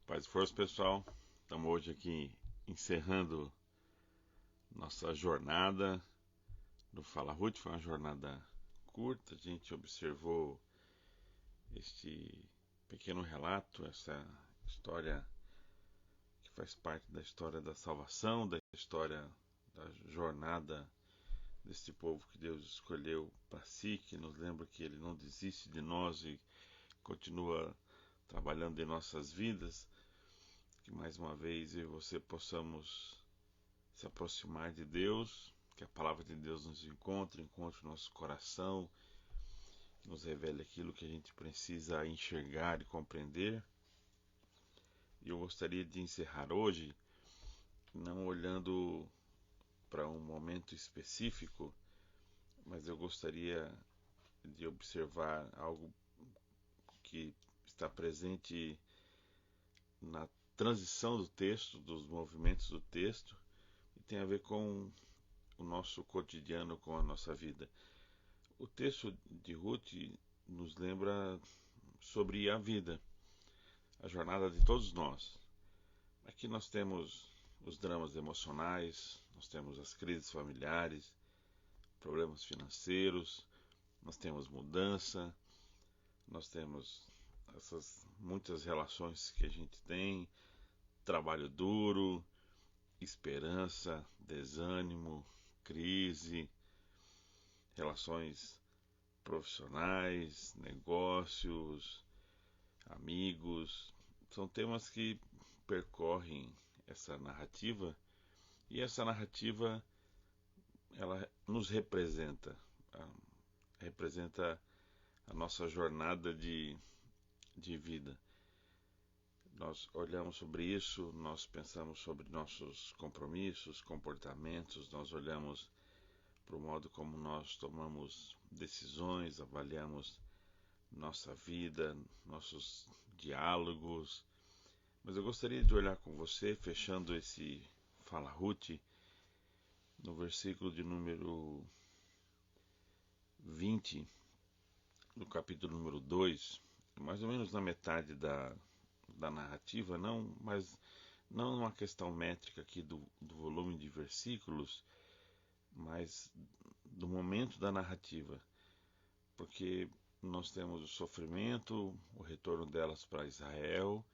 Paz e força, pessoal. Estamos hoje aqui encerrando nossa jornada do Fala Ruth. Foi uma jornada curta. A gente observou este pequeno relato, essa história que faz parte da história da salvação, da história da jornada deste povo que Deus escolheu para si, que nos lembra que Ele não desiste de nós e continua trabalhando em nossas vidas. Que mais uma vez eu e você possamos se aproximar de Deus, que a palavra de Deus nos encontre o nosso coração, que nos revele aquilo que a gente precisa enxergar e compreender. E eu gostaria de encerrar hoje não olhando para um momento específico, mas eu gostaria de observar algo que está presente na transição do texto, dos movimentos do texto, e tem a ver com o nosso cotidiano, com a nossa vida. O texto de Ruth nos lembra sobre a vida, a jornada de todos nós. Aqui nós temos os dramas emocionais, nós temos as crises familiares, problemas financeiros, nós temos mudança, nós temos essas muitas relações que a gente tem, trabalho duro, esperança, desânimo, crise, relações profissionais, negócios, amigos. São temas que percorrem essa narrativa, e essa narrativa ela nos representa a nossa jornada de vida. Nós olhamos sobre isso, nós pensamos sobre nossos compromissos, comportamentos, nós olhamos para o modo como nós tomamos decisões, avaliamos nossa vida, nossos diálogos. Mas eu gostaria de olhar com você, fechando esse Fala Ruth, no versículo de número 20, do capítulo número 2, mais ou menos na metade da narrativa, mas não uma questão métrica aqui do volume de versículos, mas do momento da narrativa, porque nós temos o sofrimento, o retorno delas para Israel,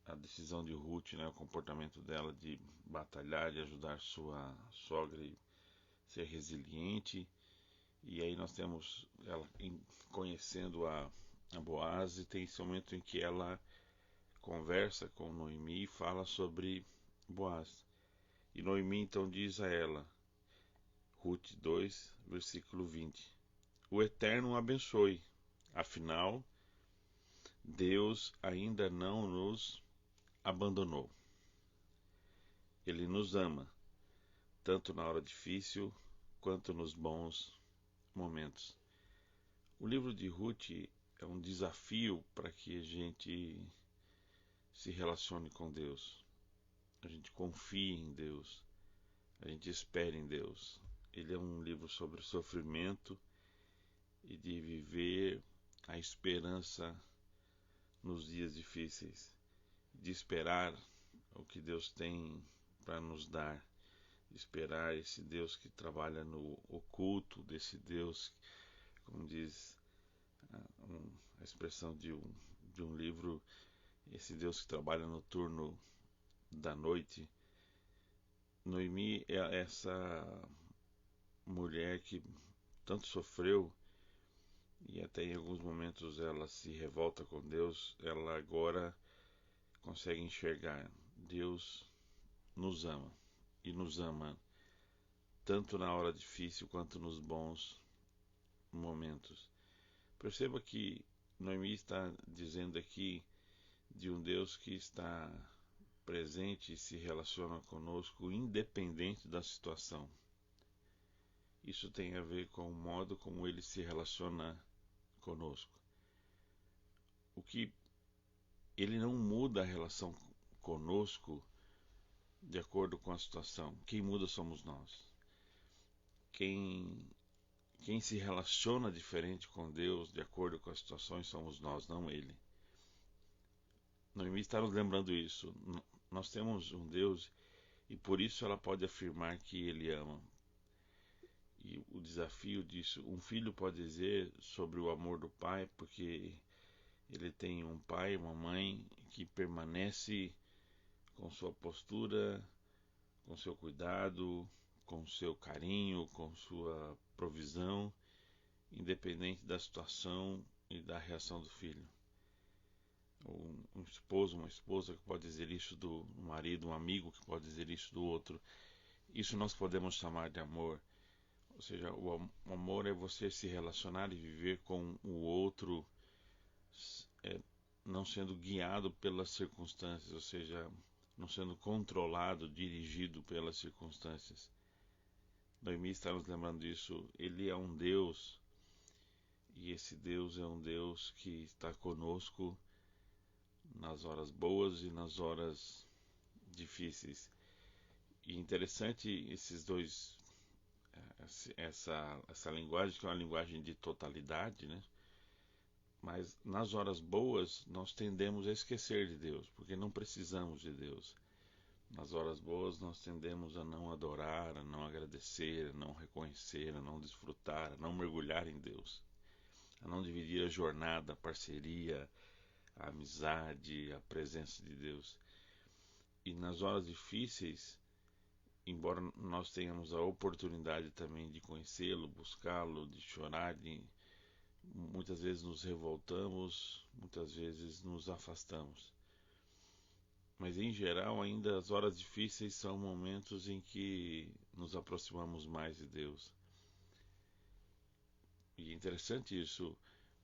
a decisão de Ruth, o comportamento dela de batalhar, de ajudar sua sogra e ser resiliente. E aí nós temos ela conhecendo a Boaz, e tem esse momento em que ela conversa com Noemi e fala sobre Boaz. E Noemi então diz a ela, Ruth 2, versículo 20: O Eterno o abençoe, afinal, Deus ainda não nos abandonou. Ele nos ama, tanto na hora difícil quanto nos bons momentos. O livro de Ruth é um desafio para que a gente se relacione com Deus, a gente confie em Deus, a gente espere em Deus. Ele é um livro sobre sofrimento e de viver a esperança nos dias difíceis, de esperar o que Deus tem para nos dar, de esperar esse Deus que trabalha no oculto, desse Deus, como diz a expressão de um livro, esse Deus que trabalha no turno da noite. Noemi é essa mulher que tanto sofreu, e até em alguns momentos ela se revolta com Deus. Ela agora consegue enxergar: Deus nos ama, e nos ama tanto na hora difícil quanto nos bons momentos. Perceba que Noemi está dizendo aqui de um Deus que está presente e se relaciona conosco independente da situação. Isso tem a ver com o modo como Ele se relaciona conosco. O que Ele não muda a relação conosco de acordo com a situação. Quem muda somos nós. Quem se relaciona diferente com Deus de acordo com as situações somos nós, não Ele. Noemi está nos lembrando isso. Nós temos um Deus e por isso ela pode afirmar que Ele ama. E o desafio disso, um filho pode dizer sobre o amor do pai, porque ele tem um pai e uma mãe que permanece com sua postura, com seu cuidado, com seu carinho, com sua provisão, independente da situação e da reação do filho. Um esposo, uma esposa que pode dizer isso do marido, um amigo que pode dizer isso do outro. Isso nós podemos chamar de amor. Ou seja, o amor é você se relacionar e viver com o outro, não sendo guiado pelas circunstâncias, ou seja, não sendo controlado, dirigido pelas circunstâncias. Noemi está nos lembrando disso. Ele é um Deus, e esse Deus é um Deus que está conosco nas horas boas e nas horas difíceis. E interessante esses dois, essa linguagem que é uma linguagem de totalidade, né? Mas nas horas boas nós tendemos a esquecer de Deus, porque não precisamos de Deus. Nas horas boas nós tendemos a não adorar, a não agradecer, a não reconhecer, a não desfrutar, a não mergulhar em Deus, a não dividir a jornada, a parceria, a amizade, a presença de Deus. E nas horas difíceis, embora nós tenhamos a oportunidade também de conhecê-lo, buscá-lo, de chorar, muitas vezes nos revoltamos, muitas vezes nos afastamos. Mas em geral, ainda as horas difíceis são momentos em que nos aproximamos mais de Deus. E é interessante isso,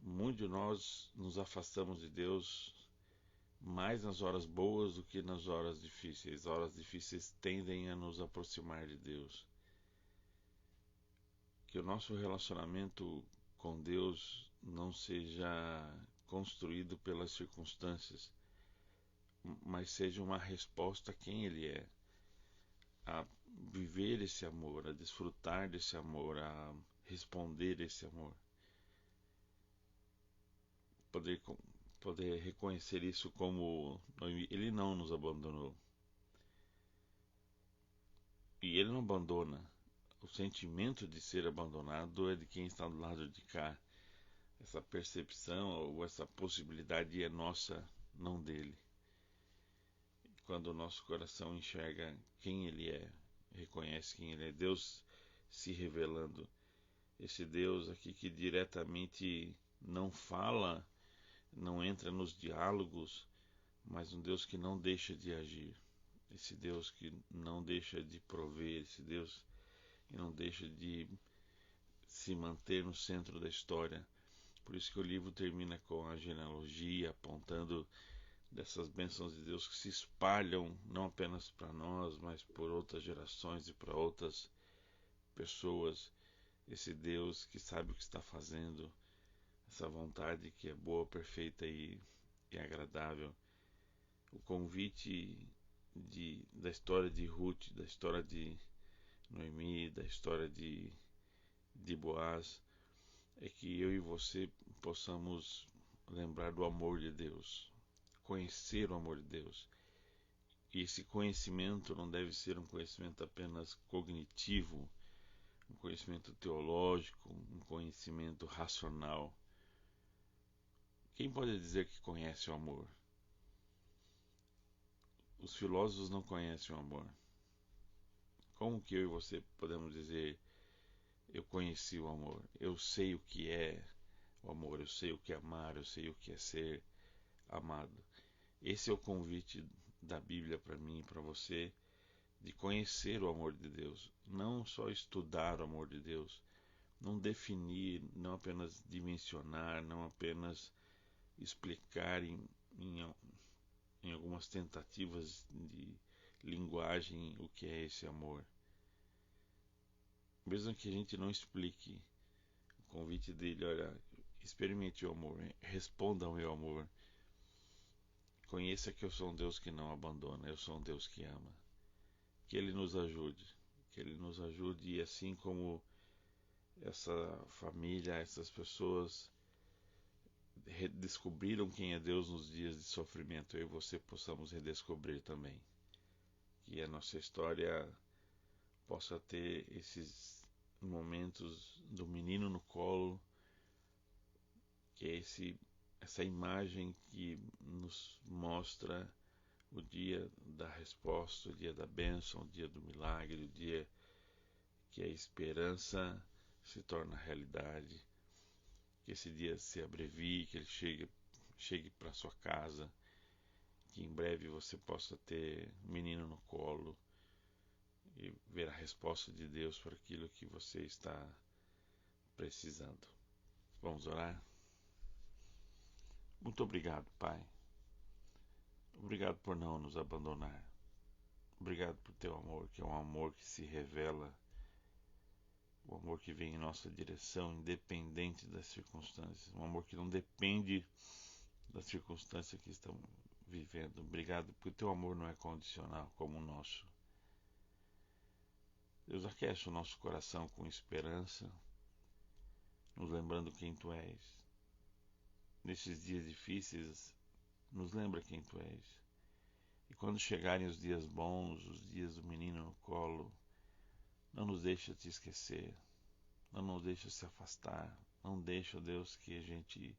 muitos de nós nos afastamos de Deus mais nas horas boas do que nas horas difíceis. As horas difíceis tendem a nos aproximar de Deus. Que o nosso relacionamento com Deus não seja construído pelas circunstâncias, mas seja uma resposta a quem Ele é, a viver esse amor, a desfrutar desse amor, a responder esse amor. Poder reconhecer isso como Ele não nos abandonou. E Ele não abandona. O sentimento de ser abandonado é de quem está do lado de cá. Essa percepção ou essa possibilidade é nossa, não dele. Quando o nosso coração enxerga quem Ele é, reconhece quem Ele é, Deus se revelando. Esse Deus aqui que diretamente não fala, não entra nos diálogos, mas um Deus que não deixa de agir. Esse Deus que não deixa de prover, esse Deus que não deixa de se manter no centro da história. Por isso que o livro termina com a genealogia, apontando dessas bênçãos de Deus que se espalham não apenas para nós, mas por outras gerações e para outras pessoas. Esse Deus que sabe o que está fazendo, essa vontade que é boa, perfeita e agradável. O convite da história de Ruth, da história de Noemi, da história de Boaz, é que eu e você possamos lembrar do amor de Deus, conhecer o amor de Deus. E esse conhecimento não deve ser um conhecimento apenas cognitivo, um conhecimento teológico, um conhecimento racional. Quem pode dizer que conhece o amor? Os filósofos não conhecem o amor. Como que eu e você podemos dizer: eu conheci o amor, eu sei o que é o amor, eu sei o que é amar, eu sei o que é ser amado? Esse é o convite da Bíblia para mim e para você, de conhecer o amor de Deus, não só estudar o amor de Deus, não definir, não apenas dimensionar, não apenas explicar em algumas tentativas de linguagem o que é esse amor. Mesmo que a gente não explique, o convite dele: olha, experimente o amor, responda ao meu amor, conheça que eu sou um Deus que não abandona, eu sou um Deus que ama. Que Ele nos ajude, e assim como essa família, essas pessoas redescobriram quem é Deus nos dias de sofrimento, eu e você possamos redescobrir também. Que a nossa história possa ter esses momentos do menino no colo, que é essa imagem que nos mostra o dia da resposta, o dia da bênção, o dia do milagre, o dia que a esperança se torna realidade, que esse dia se abrevie, que ele chegue para sua casa, que em breve você possa ter um menino no colo e ver a resposta de Deus para aquilo que você está precisando. Vamos orar? Muito obrigado, Pai. Obrigado por não nos abandonar. Obrigado por teu amor, que é um amor que se revela, um amor que vem em nossa direção, independente das circunstâncias, um amor que não depende da circunstância que estamos vivendo. Obrigado porque o teu amor não é condicional como o nosso. Deus, aquece o nosso coração com esperança, nos lembrando quem tu és. Nesses dias difíceis, nos lembra quem tu és. E quando chegarem os dias bons, os dias do menino no colo, não nos deixa te esquecer, não nos deixa se afastar, não deixa, Deus, que a gente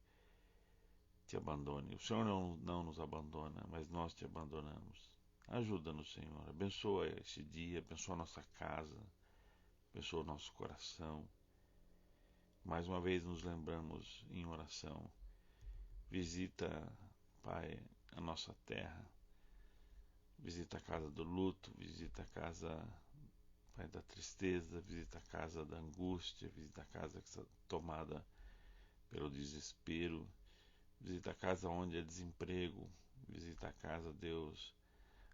te abandone. O Senhor não nos abandona, mas nós te abandonamos. Ajuda-nos, Senhor. Abençoa esse dia, abençoa a nossa casa, abençoa o nosso coração. Mais uma vez nos lembramos em oração. Visita, Pai, a nossa terra. Visita a casa do luto, visita a casa, Pai, da tristeza, visita a casa da angústia, visita a casa que está tomada pelo desespero, visita a casa onde há desemprego, visita a casa, Deus,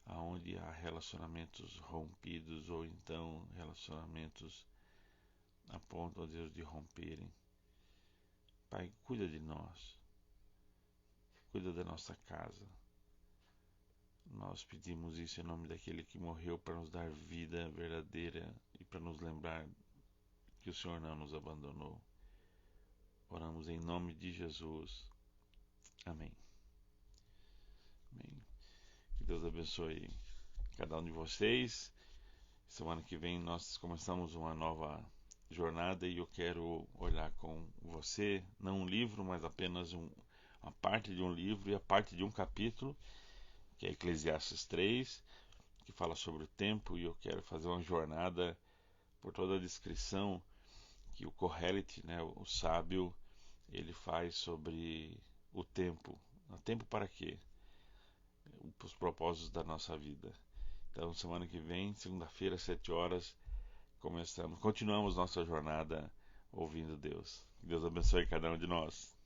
aonde há relacionamentos rompidos ou então relacionamentos a ponto, ó Deus, de romperem. Pai, cuida de nós, cuida da nossa casa. Nós pedimos isso em nome daquele que morreu para nos dar vida verdadeira e para nos lembrar que o Senhor não nos abandonou. Oramos em nome de Jesus. Amém. Amém. Que Deus abençoe cada um de vocês. Semana que vem nós começamos uma nova jornada e eu quero olhar com você, não um livro, mas apenas uma parte de um livro e a parte de um capítulo, que é Eclesiastes 3, que fala sobre o tempo, e eu quero fazer uma jornada por toda a descrição que o Kohelet, né, o sábio, ele faz sobre o tempo. O tempo para quê? Os propósitos da nossa vida. Então, semana que vem, segunda-feira, 7 horas, continuamos nossa jornada ouvindo Deus. Que Deus abençoe cada um de nós.